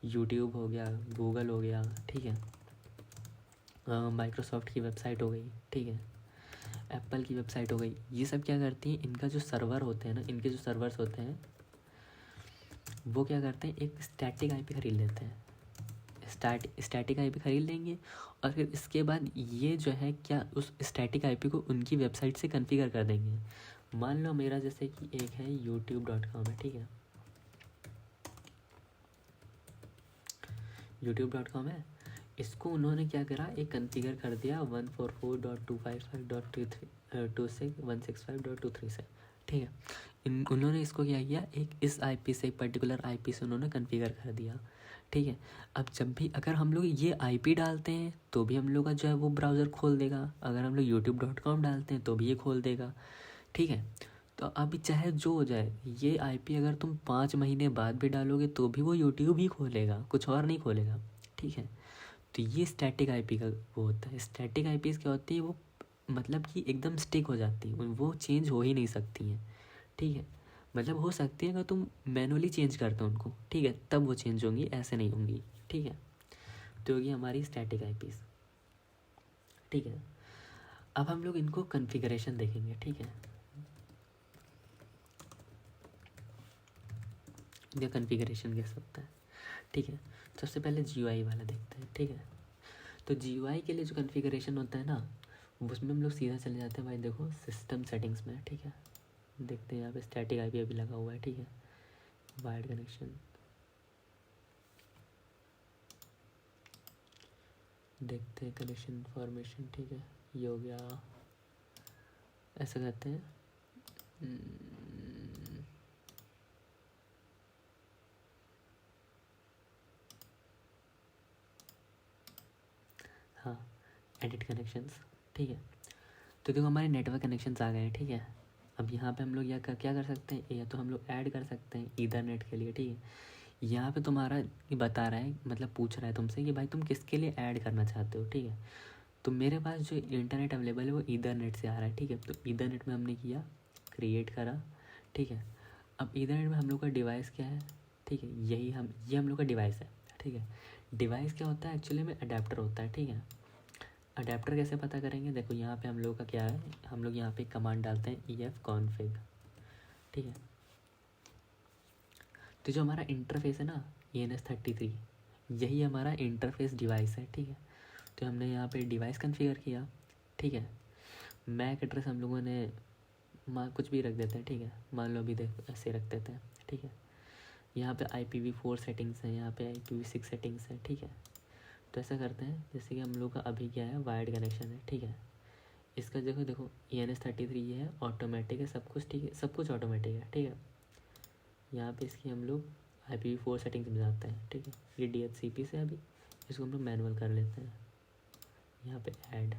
यूट्यूब हो गया, गूगल हो गया, ठीक है, माइक्रोसॉफ्ट की वेबसाइट हो गई, ठीक है, एप्पल की वेबसाइट हो गई, ये सब क्या करती हैं, इनका जो सर्वर होते हैं ना, इनके जो सर्वर्स होते हैं वो क्या करते हैं, एक स्टैटिक आईपी खरीद लेते हैं, स्टैटिक आईपी खरीद लेंगे, और फिर इसके बाद ये जो है क्या उस स्टैटिक आईपी को उनकी वेबसाइट से कॉन्फ़िगर कर देंगे। मान लो मेरा जैसे कि एक है youtube.com है, ठीक है, youtube.com है, इसको उन्होंने क्या करा, एक कॉन्फ़िगर कर दिया 144.255.165.233 से, ठीक है। उन्होंने इसको क्या किया, एक इस आईपी से, एक पर्टिकुलर आईपी से उन्होंने कॉन्फ़िगर कर दिया, ठीक है। अब जब भी अगर हम लोग ये आईपी डालते हैं तो भी हम लोग का जो है वो ब्राउज़र खोल देगा, अगर हम लोग youtube.com डालते हैं तो भी ये खोल देगा, ठीक है। तो अभी चाहे जो हो जाए, ये आईपी अगर तुम 5 महीने बाद भी डालोगे तो भी वो यूट्यूब ही खोलेगा, कुछ और नहीं खोलेगा, ठीक है। तो ये स्टैटिक आईपी का वो होता है। स्टैटिक आईपीज़ क्या होती है, वो मतलब कि एकदम स्टिक हो जाती हैं, वो चेंज हो ही नहीं सकती हैं, ठीक है। मतलब हो सकती है अगर तुम मैनुअली चेंज करते हो उनको, ठीक है, तब वो चेंज होंगी, ऐसे नहीं होंगी, ठीक है। तो होगी हमारी स्टैटिक आईपीज़, ठीक है। अब हम लोग इनको कॉन्फ़िगरेशन देखेंगे, ठीक है, इनका कॉन्फ़िगरेशन कैसे होता है, ठीक है। सबसे पहले जीयूआई वाला देखते हैं, ठीक है। तो जीयूआई के लिए जो कॉन्फ़िगरेशन होता है ना, उसमें हम लोग सीधा चले जाते हैं भाई, देखो सिस्टम सेटिंग्स में, ठीक है। देखते हैं यहाँ पे स्टैटिक आईपी अभी लगा हुआ है, ठीक है, वायर्ड कनेक्शन, देखते हैं कनेक्शन इन्फॉर्मेशन, ठीक है, ये हो गया, ऐसा करते हैं। हाँ, एडिट कनेक्शंस, ठीक है। तो देखो हमारे नेटवर्क कनेक्शंस आ गए हैं, ठीक है। अब यहाँ पे हम लोग क्या कर सकते हैं, या तो हम लोग ऐड कर सकते हैं ईथरनेट के लिए, ठीक है। यहाँ पे तुम्हारा ये बता रहा है, मतलब पूछ रहा है तुमसे कि भाई तुम किसके लिए ऐड करना चाहते हो, ठीक है। तो मेरे पास जो इंटरनेट अवेलेबल है वो ईथरनेट से आ रहा है, ठीक है। तो ईथरनेट में हमने किया, क्रिएट करा, ठीक है। अब ईथरनेट में हम लोग का डिवाइस क्या है, ठीक है, ये हम लोग का डिवाइस है, ठीक है। डिवाइस क्या होता है, एक्चुअली में अडेप्टर होता है, ठीक है। अडेप्टर कैसे पता करेंगे, देखो यहाँ पे हम लोग का क्या है, हम लोग यहाँ पे कमांड डालते हैं EF config, ठीक है। तो जो हमारा इंटरफेस है ना, ENS33, यही हमारा इंटरफेस डिवाइस है, ठीक है। तो हमने यहाँ पे डिवाइस कॉन्फ़िगर किया, ठीक है। मैक एड्रेस हम लोगों ने कुछ भी रख देते हैं, ठीक है, मान लो अभी देखो ऐसे रख देते हैं, ठीक है। यहाँ पे IPv4 सेटिंग्स हैं, यहाँ पे IPv6 सेटिंग्स हैं, ठीक है। तो ऐसा करते हैं, जैसे कि हम लोग का अभी क्या है, वायर्ड कनेक्शन है, ठीक है। इसका देखो ENS33 ये है, ऑटोमेटिक है सब कुछ, ठीक है, सब कुछ ऑटोमेटिक है, ठीक है। यहाँ पे इसकी हम लोग IPv4 सेटिंग्स में जाते हैं, ठीक है। ये DHCP से अभी इसको हम लोग मैनुअल कर लेते हैं, यहाँ पे ऐड,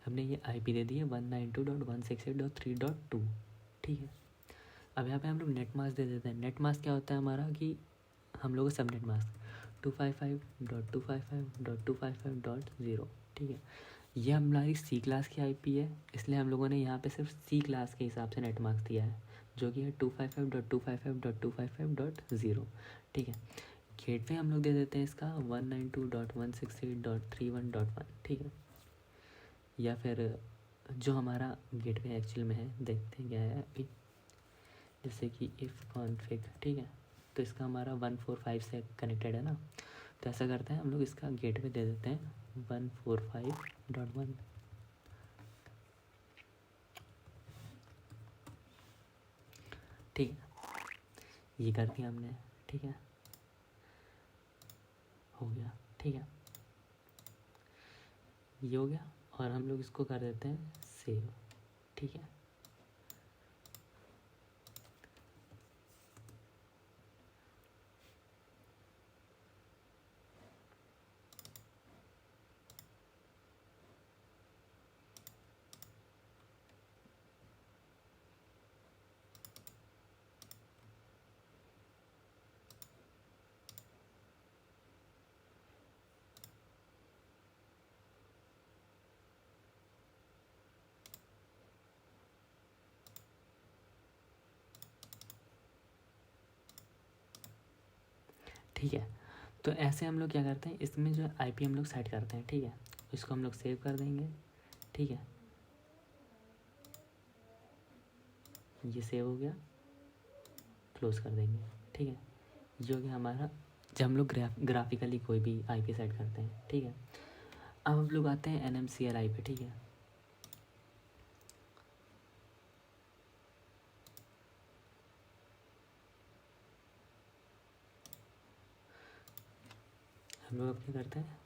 हमने ये IP दे दी है 192.168.3.2, ठीक है। अब यहाँ पे हम लोग नेट मास्क दे देते हैं। नेट मास्क क्या होता है हमारा, कि हम लोग सब नेट मास्क 255.255.255.0, ठीक है। ये हमारी C क्लास की IP है, इसलिए हम लोगों ने यहाँ पे सिर्फ C क्लास के हिसाब से नेट मास्क दिया है, जो कि है 255.255.255.0, ठीक है। गेटवे हम लोग दे देते हैं इसका 192.168.3.1, ठीक है। या फिर जो हमारा गेटवे एक्चुअल में है, देखते हैं क्या है अभी, जैसे कि इफ़ कॉन्फ़िग, ठीक है। तो इसका हमारा 145 से कनेक्टेड है ना, तो ऐसा करते हैं हम लोग इसका गेटवे दे देते हैं 145.1, ठीक है। ये कर दिया हमने, ठीक है, हो गया, ठीक है, ये हो गया। और हम लोग इसको कर देते हैं सेव, ठीक है। ठीक है। तो ऐसे हम लोग क्या करते हैं, इसमें जो आईपी हम लोग सेट करते हैं, ठीक है। इसको हम लोग सेव कर देंगे, ठीक है। ये सेव हो गया, क्लोज कर देंगे, ठीक है। ये हो गया हमारा जब हम लोग ग्राफिकली कोई भी आईपी सेट करते हैं, ठीक है। अब हम लोग आते हैं NMCLI पे, ठीक है। हम लोग अब क्या करते हैं,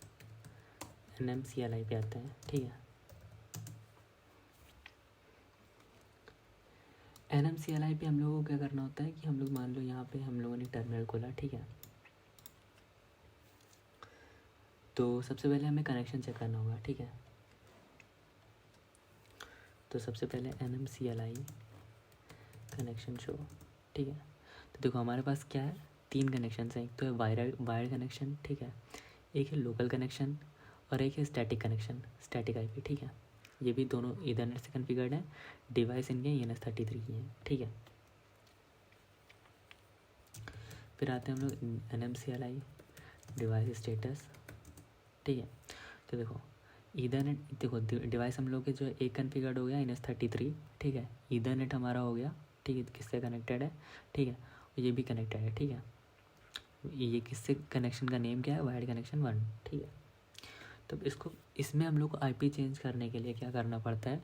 NMCLI पे आते हैं, ठीक है। NMCLI पे हम लोगों को क्या करना होता है कि हम लोग मान लो यहाँ पे हम लोगों ने टर्मिनल खोला, ठीक है। तो सबसे पहले हमें कनेक्शन चेक करना होगा, ठीक है। तो सबसे पहले NMCLI कनेक्शन शो, ठीक है। तो देखो हमारे पास क्या है, 3 कनेक्शन हैं। एक तो है वायर कनेक्शन, ठीक है। एक है लोकल कनेक्शन और एक है स्टैटिक कनेक्शन, स्टैटिक आईपी, ठीक है। ये भी दोनों ईथरनेट से कॉन्फ़िगर्ड हैं। डिवाइस इनके ENS33 की हैं, ठीक है। फिर आते हैं हम लोग NMCLI डिवाइस स्टेटस, ठीक है। तो देखो ईथरनेट, देखो डिवाइस हम लोग के जो एक कॉन्फ़िगर्ड हो गया ENS33, ठीक है। ईथरनेट हमारा हो गया, ठीक है, किससे कनेक्टेड है, ठीक है। ये भी कनेक्टेड है, ठीक है। ये किससे कनेक्शन का नेम क्या है, वायर्ड कनेक्शन 1, ठीक है। तो इसको इसमें हम लोग को आईपी चेंज करने के लिए क्या करना पड़ता है,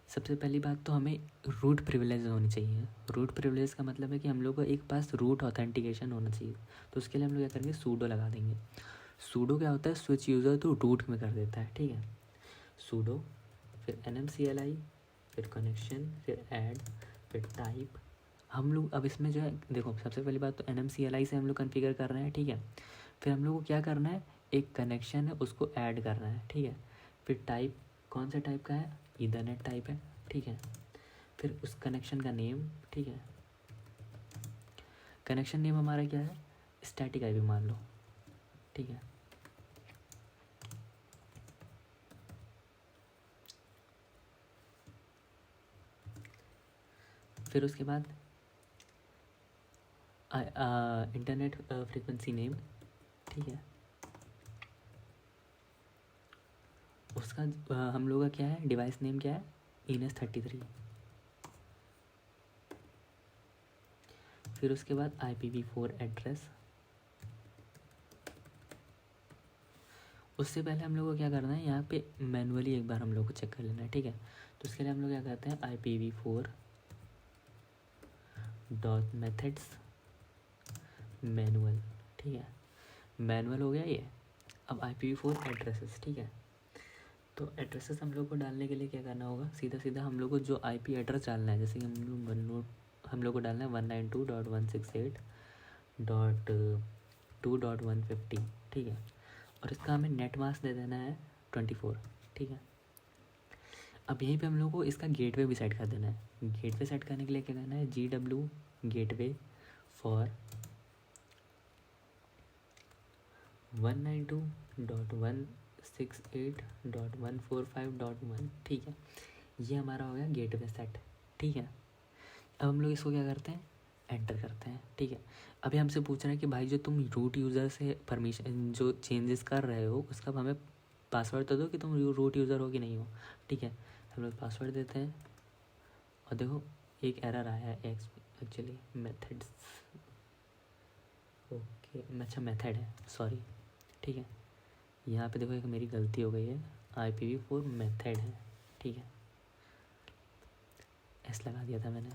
सबसे पहली बात तो हमें रूट प्रिविलेज होनी चाहिए। रूट प्रिविलेज का मतलब है कि हम लोग को एक पास रूट ऑथेंटिकेशन होना चाहिए। तो उसके लिए हम लोग क्या करेंगे, सूडो लगा देंगे। सूडो क्या होता है, स्विच यूज़र तो रूट में कर देता है, ठीक है। सूडो, फिर NMCLI, फिर कनेक्शन, फिर ऐड, फिर टाइप। हम लोग अब इसमें जो है देखो सबसे पहली बात तो NMCLI से हम लोग कॉन्फ़िगर कर रहे हैं, ठीक है। फिर हम लोग को क्या करना है, एक कनेक्शन है उसको ऐड करना है, ठीक है। फिर टाइप, कौन सा टाइप का है, ईथरनेट टाइप है, ठीक है। फिर उस कनेक्शन का नेम, ठीक है। कनेक्शन नेम हमारा क्या है, स्टैटिक आईपी मान लो, ठीक है। फिर उसके बाद इंटरनेट फ्रीक्वेंसी नेम, ठीक है। उसका हम लोग का क्या है, डिवाइस नेम क्या है, ENS33। फिर उसके बाद IPv4 एड्रेस। उससे पहले हम लोग को क्या करना है, यहाँ पे मैनुअली एक बार हम लोग को चेक कर लेना है, ठीक है। तो उसके लिए हम लोग क्या करते हैं, IPv4 डॉट मेथड्स मैनुअल, ठीक है। मैनुअल हो गया ये। अब IPv4 एड्रेसेस, ठीक है। तो एड्रेसेस हम लोग को डालने के लिए क्या करना होगा, सीधा सीधा हम लोग को जो IP एड्रेस डालना है, जैसे कि हम लोग को डालना है 192.168.2.150, ठीक है। और इसका हमें नेट मास्क दे देना है 24, ठीक है। अब यहीं पे हम लोग को इसका गेटवे भी सेट कर देना है। गेटवे सेट करने के लिए क्या करना है, GW गेटवे फॉर 192.168.145.1, ठीक है। ये हमारा हो गया गेटवे सेट, ठीक है। अब हम लोग इसको क्या करते हैं, एंटर करते हैं, ठीक है। अभी हमसे पूछ रहे हैं कि भाई जो तुम रूट यूज़र से परमिशन जो चेंजेस कर रहे हो उसका हमें पासवर्ड तो दो कि तुम रूट यूज़र हो कि नहीं हो, ठीक है। हम लोग पासवर्ड देते हैं और देखो एक एरर आया है, एक्चुअली मेथड्स, ओके अच्छा मेथड है, सॉरी, ठीक है। यहाँ पे देखो एक मेरी गलती हो गई है, IPv4 मेथड है, ठीक है। एस लगा दिया था मैंने।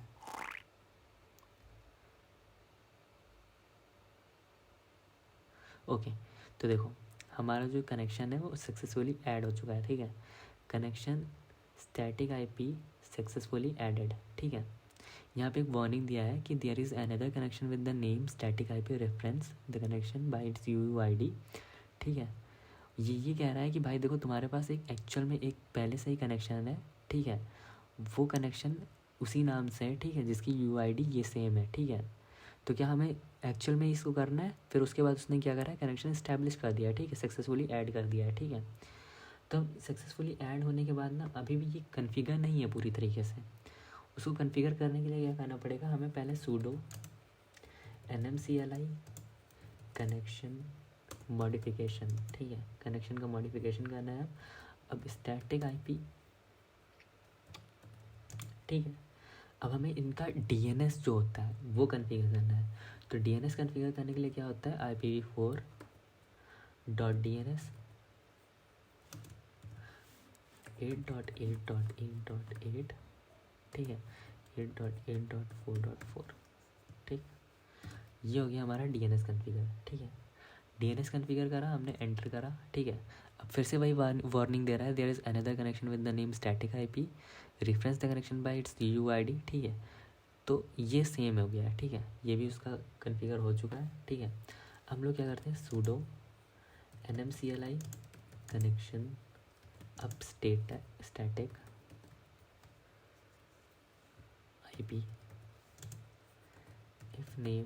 ओके तो देखो हमारा जो कनेक्शन है वो सक्सेसफुली ऐड हो चुका है, ठीक है। Connection static IP successfully added, ठीक है। यहाँ पे एक वार्निंग दिया है कि there is another connection with the name static IP reference the connection by its UUID, ठीक है। ये कह रहा है कि भाई देखो तुम्हारे पास एक एक्चुअल में एक पहले से ही कनेक्शन है, ठीक है। वो कनेक्शन उसी नाम से है, ठीक है, जिसकी UUID ये सेम है, ठीक है। तो क्या हमें एक्चुअल में इसको करना है, फिर उसके बाद उसने क्या करा है, कनेक्शन इस्टेब्लिश कर दिया है, ठीक है, सक्सेसफुली ऐड कर दिया है, ठीक है। तो सक्सेसफुली ऐड होने के बाद ना अभी भी ये कन्फिगर नहीं है पूरी तरीके से। उसको कन्फिगर करने के लिए क्या करना पड़ेगा, हमें पहले सूडो NMCLI कनेक्शन मॉडिफिकेशन, ठीक है, कनेक्शन का मॉडिफिकेशन करना है। अब स्टैटिक आईपी, ठीक है, अब हमें इनका डीएनएस जो होता है वो कन्फिगर करना है। तो डीएनएस कन्फिगर करने के लिए क्या होता है, IPv4.dns 8.8.8.8, ठीक है, 8.8.4.4, ठीक, ये हो गया हमारा डीएनएस कन्फिगर, ठीक है। डीएनएस कन्फिगर करा हमने, एंटर करा, ठीक है। अब फिर से वही वार्निंग दे रहा है, there is another connection with the name static IP, reference the connection by its UID, ठीक है। तो ये सेम हो गया, ठीक है, ये भी उसका कन्फिगर हो चुका है, ठीक है। हम लोग क्या करते हैं, सूडो nmcli कनेक्शन अब static IP if name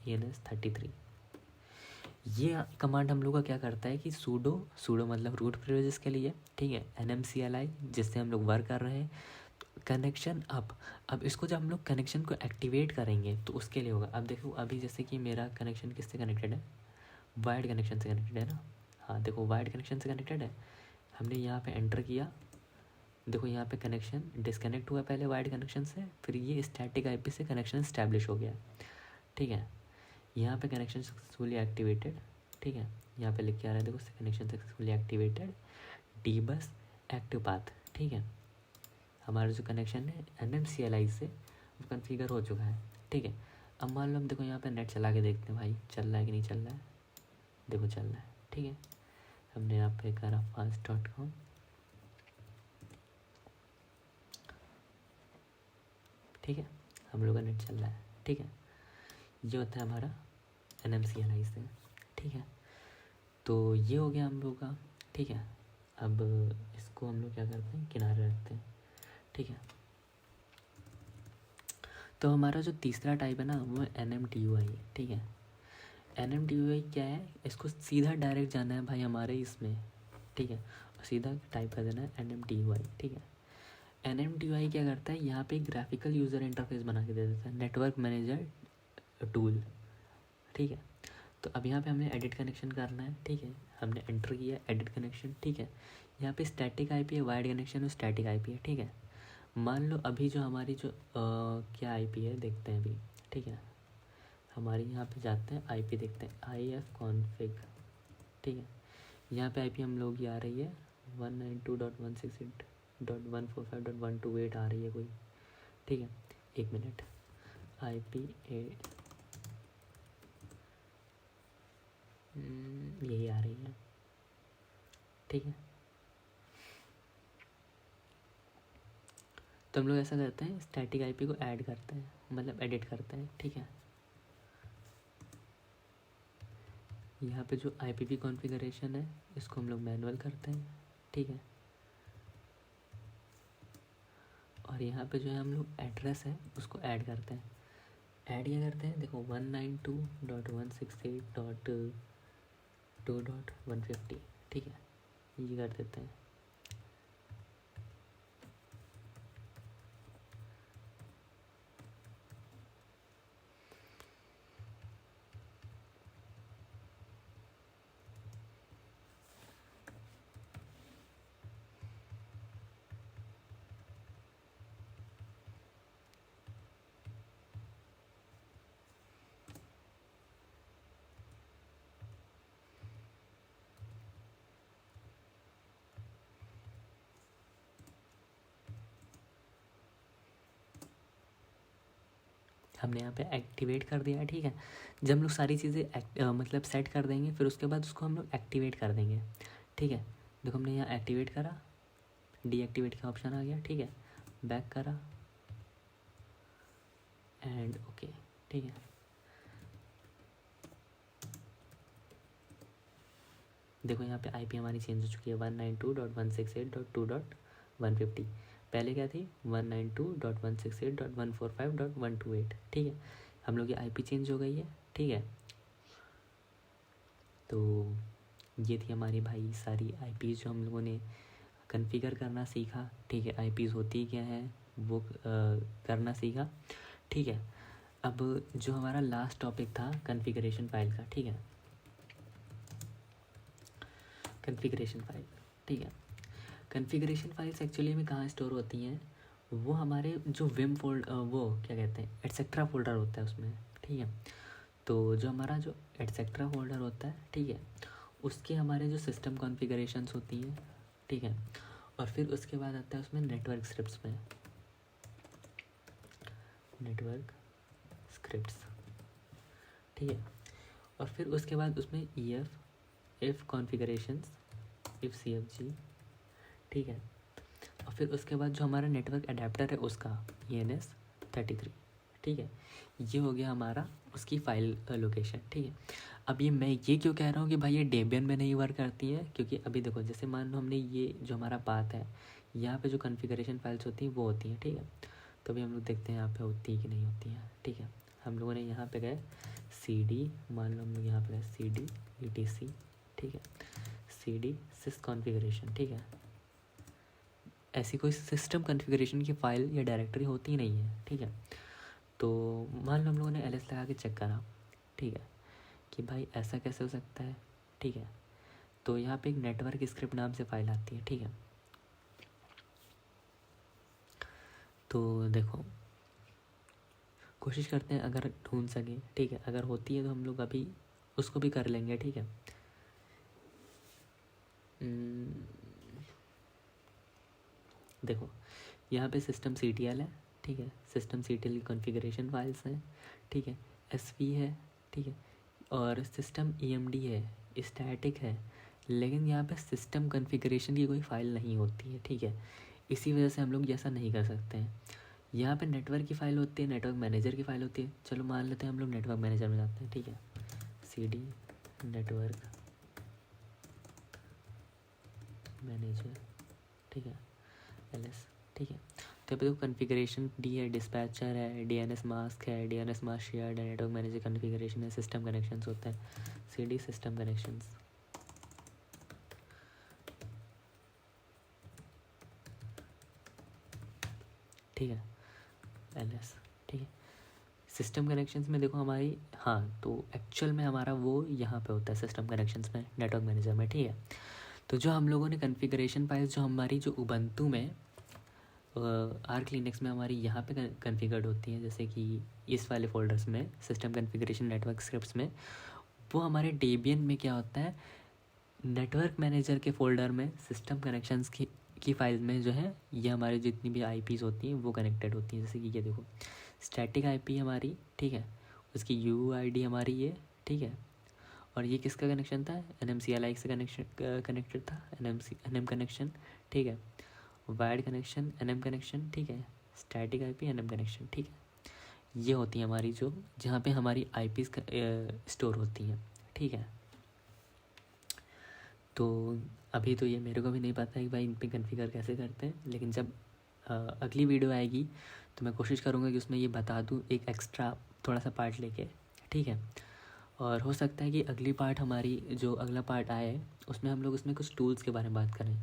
ENS33। ये कमांड हम लोग का क्या करता है कि सूडो मतलब रूट प्रिविलेजेस के लिए, ठीक है, nmcli जिससे हम लोग वर्क कर रहे हैं, कनेक्शन अब इसको जब हम लोग कनेक्शन को एक्टिवेट करेंगे तो उसके लिए होगा। अब देखो अभी जैसे कि मेरा कनेक्शन किससे कनेक्टेड है, वायर्ड कनेक्शन से कनेक्टेड है ना, हाँ देखो वायर्ड कनेक्शन से कनेक्टेड है। हमने यहाँ पे एंटर किया, देखो यहाँ पे कनेक्शन डिस्कनेक्ट हुआ पहले वायर्ड कनेक्शन से, फिर ये स्टैटिक आईपी से कनेक्शन इस्टेब्लिश हो गया, ठीक है। यहाँ पे कनेक्शन सक्सेसफुली एक्टिवेटेड, ठीक है, यहाँ पे लिख के आ रहा है देखो कनेक्शन सक्सेसफुली एक्टिवेटेड, डी बस एक्टिव पाथ, ठीक है। हमारा जो कनेक्शन है NMCLI से वो कन्फिगर हो चुका है, ठीक है। अब मान लो हम देखो यहाँ पे नेट चला के देखते हैं भाई चल रहा है कि नहीं चल रहा है, देखो चल रहा है, ठीक है। हमने यहाँ पे करा fast.com, ठीक है, हम लोग का नेट चल रहा है, ठीक है। ये होता है हमारा NMCLI से, ठीक है। तो ये हो गया हम लोग का, ठीक है। अब इसको हम लोग क्या करते हैं, किनारे रखते हैं, ठीक है। तो हमारा जो तीसरा टाइप है ना वो NMTUI है, ठीक है। NMTUI क्या है, इसको सीधा डायरेक्ट जाना है भाई हमारे इसमें, ठीक है, और सीधा टाइप कर देना है NMTUI, ठीक है। NMTUI क्या करता है, यहाँ पे ग्राफिकल यूज़र इंटरफेस बना के दे देता है, नेटवर्क मैनेजर टूल, ठीक है। तो अब यहाँ पे हमने एडिट कनेक्शन करना है, ठीक है, हमने एंटर किया एडिट कनेक्शन, ठीक है। यहाँ पे स्टैटिक आईपी है, वायर्ड कनेक्शन है, स्टैटिक आईपी है, ठीक है। मान लो अभी जो हमारी जो क्या आईपी है देखते हैं अभी, ठीक है। हमारी यहाँ पे जाते हैं आईपी देखते हैं, IF कॉन्फिग, ठीक है। यहाँ पे आईपी हम लोग की आ रही है 192.168.145.128 आ रही है कोई, ठीक है। एक मिनट, IP यही आ रही है, ठीक है। तो हम लोग ऐसा करते हैं, स्टैटिक आईपी को ऐड करते हैं, मतलब एडिट करते हैं, ठीक है। यहाँ पे जो IPv कॉन्फ़िगरेशन है इसको हम लोग मैनुअल करते हैं, ठीक है। और यहाँ पे जो है हम लोग एड्रेस है उसको ऐड करते हैं। ऐड क्या करते हैं, देखो 192.168.2.150, ठीक है, ये कर देते हैं। हमने यहाँ पे एक्टिवेट कर दिया है, ठीक है। जब हम लोग सारी चीज़ें मतलब सेट कर देंगे फिर उसके बाद उसको हम लोग एक्टिवेट कर देंगे, ठीक है। देखो हमने यहाँ एक्टिवेट करा, डीएक्टिवेट का ऑप्शन आ गया, ठीक है, बैक करा एंड ओके, ठीक है। देखो यहाँ पे आईपी हमारी चेंज हो चुकी है 192.168.2.150, पहले क्या थी 192.168.145.128, ठीक है। हम लोग की आईपी चेंज हो गई है, ठीक है। तो ये थी हमारी भाई सारी आईपीज़ जो हम लोगों ने कॉन्फ़िगर करना सीखा, ठीक है। आईपीज़ होती क्या है वो करना सीखा, ठीक है। अब जो हमारा लास्ट टॉपिक था कॉन्फ़िगरेशन फाइल का, ठीक है, कॉन्फ़िगरेशन फाइल, ठीक है। कॉन्फ़िगरेशन फाइल्स एक्चुअली में कहाँ स्टोर होती हैं, वो हमारे जो विम फोल्ड वो क्या कहते हैं एटसेट्रा फोल्डर होता है उसमें, ठीक है। तो जो हमारा जो एटसेट्रा फोल्डर होता है, ठीक है, उसके हमारे जो सिस्टम कॉन्फ़िगरेशंस होती हैं, ठीक है, और फिर उसके बाद आता है उसमें नेटवर्क स्क्रिप्ट्स में, नेटवर्क स्क्रिप्ट्स, ठीक है, और फिर उसके बाद उसमें इफ़ कॉन्फ़िगरेशंस, इफ़ CFG, ठीक है, और फिर उसके बाद जो हमारा नेटवर्क अडेप्टर है उसका ENS33, ठीक है, ये हो गया हमारा उसकी फ़ाइल लोकेशन, ठीक है। अब ये मैं ये क्यों कह रहा हूँ कि भाई ये डेबियन में नहीं वर्क करती है, क्योंकि अभी देखो जैसे मान लो हमने ये जो हमारा पाथ है, यहाँ पे जो कॉन्फ़िगरेशन फाइल्स होती हैं वो होती हैं, ठीक है। तो अभी हम लोग देखते हैं यहाँ पे होती है कि नहीं होती हैं, ठीक है। हम लोगों ने यहाँ पे गए CD, मान लो हम लोग यहाँ पे गए CD ETC, ठीक है, CD sys कॉन्फ़िगरेशन, ठीक है। ऐसी कोई सिस्टम कॉन्फ़िगरेशन की फ़ाइल या डायरेक्टरी होती नहीं है, ठीक है। तो मान लो हम लोगों ने LS लगा के चेक करा, ठीक है, कि भाई ऐसा कैसे हो सकता है, ठीक है। तो यहाँ पे एक नेटवर्क स्क्रिप्ट नाम से फ़ाइल आती है, ठीक है। तो देखो कोशिश करते हैं अगर ढूंढ सकें, ठीक है, अगर होती है तो हम लोग अभी उसको भी कर लेंगे, ठीक है। देखो यहाँ पे सिस्टम CTL है, ठीक है, सिस्टम CTL की कॉन्फ़िगरेशन फाइल्स हैं, ठीक है, SV है, ठीक है, और सिस्टम EMD है, स्टैटिक है, लेकिन यहाँ पे सिस्टम कॉन्फ़िगरेशन की कोई फ़ाइल नहीं होती है, ठीक है। इसी वजह से हम लोग ऐसा नहीं कर सकते हैं। यहाँ पे नेटवर्क की फ़ाइल होती है, नेटवर्क मैनेजर की फ़ाइल होती है। चलो मान लेते हैं हम लोग नेटवर्क मैनेजर में जाते हैं, ठीक है, CD नेटवर्क मैनेजर, ठीक है, LS, ठीक है। तो अभी तो कॉन्फ़िगरेशन D है, डिस्पैचर है, DNS मास्क है, DNS मास्क शेयर्ड है, नेटवर्क मैनेजर कॉन्फ़िगरेशन है, सिस्टम कनेक्शंस होते हैं, CD सिस्टम कनेक्शंस, ठीक है, LS, ठीक है। सिस्टम कनेक्शंस में देखो हमारी, हाँ, तो एक्चुअल में हमारा वो यहाँ पे होता है सिस्टम कनेक्शंस में, नेटवर्क मैनेजर में, ठीक है। तो जो हम लोगों ने कॉन्फ़िगरेशन फाइल्स जो हमारी जो उबंटू में आर्क लिनक्स में हमारी यहाँ पे कॉन्फ़िगर्ड होती हैं, जैसे कि इस वाले फ़ोल्डर्स में सिस्टम कॉन्फ़िगरेशन नेटवर्क स्क्रिप्ट्स में, वो हमारे डेबियन में क्या होता है, नेटवर्क मैनेजर के फ़ोल्डर में सिस्टम कनेक्शंस की फाइल में जो है ये हमारी जितनी भी IPs होती हैं वो कनेक्टेड होती हैं। जैसे कि ये देखो स्टैटिक IP हमारी, ठीक है, उसकी UUID हमारी ये, ठीक है, और ये किसका कनेक्शन था, NMCLI से कनेक्टेड था, NM कनेक्शन, ठीक है, वायर्ड कनेक्शन NM कनेक्शन, ठीक है, स्टैटिक IP NM कनेक्शन, ठीक है। ये होती है हमारी जो जहाँ पे हमारी IPs स्टोर होती हैं, ठीक है। तो अभी तो ये मेरे को भी नहीं पता है कि भाई इन पे कॉन्फ़िगर कैसे करते हैं, लेकिन जब अगली वीडियो आएगी तो मैं कोशिश करूँगा कि उसमें ये बता दूँ एक एक्स्ट्रा थोड़ा सा पार्ट लेके, ठीक है। और हो सकता है कि अगली पार्ट हमारी जो अगला पार्ट आए उसमें हम लोग उसमें कुछ टूल्स के बारे में बात करें,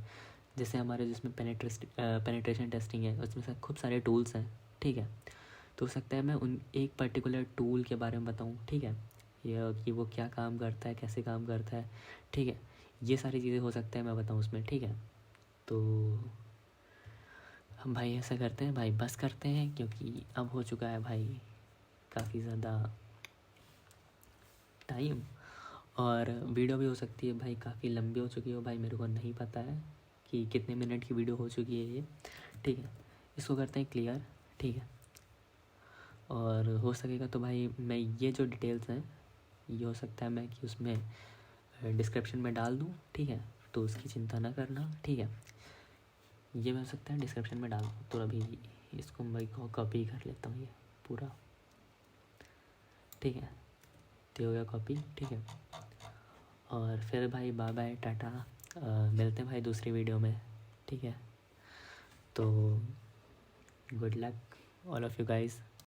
जैसे हमारे जिसमें पेनिट्रेशन टेस्टिंग है उसमें से खूब सारे टूल्स हैं, ठीक है। तो हो सकता है मैं उन एक पर्टिकुलर टूल के बारे में बताऊँ, ठीक है, या कि वो क्या काम करता है, कैसे काम करता है, ठीक है, ये सारी चीज़ें हो सकता है मैं बताऊँ उसमें, ठीक है। तो हम भाई ऐसा करते हैं भाई, बस करते हैं क्योंकि अब हो चुका है भाई काफ़ी ज़्यादा टाइम, और वीडियो भी हो सकती है भाई काफ़ी लंबी हो चुकी हो भाई, मेरे को नहीं पता है कि कितने मिनट की वीडियो हो चुकी है ये, ठीक है। इसको करते हैं क्लियर, ठीक है, और हो सकेगा तो भाई मैं ये जो डिटेल्स हैं ये हो सकता है मैं कि उसमें डिस्क्रिप्शन में डाल दूँ, ठीक है, तो उसकी चिंता ना करना, ठीक है। ये मैं हो सकता है डिस्क्रिप्शन में डाल दूँ, तो अभी इसको मैं कॉपी कर लेता हूँ ये पूरा, ठीक है, तो हो गया कॉपी, ठीक है। और फिर भाई बाय बाय टाटा, मिलते हैं भाई दूसरी वीडियो में, ठीक है। तो good luck all of you guys.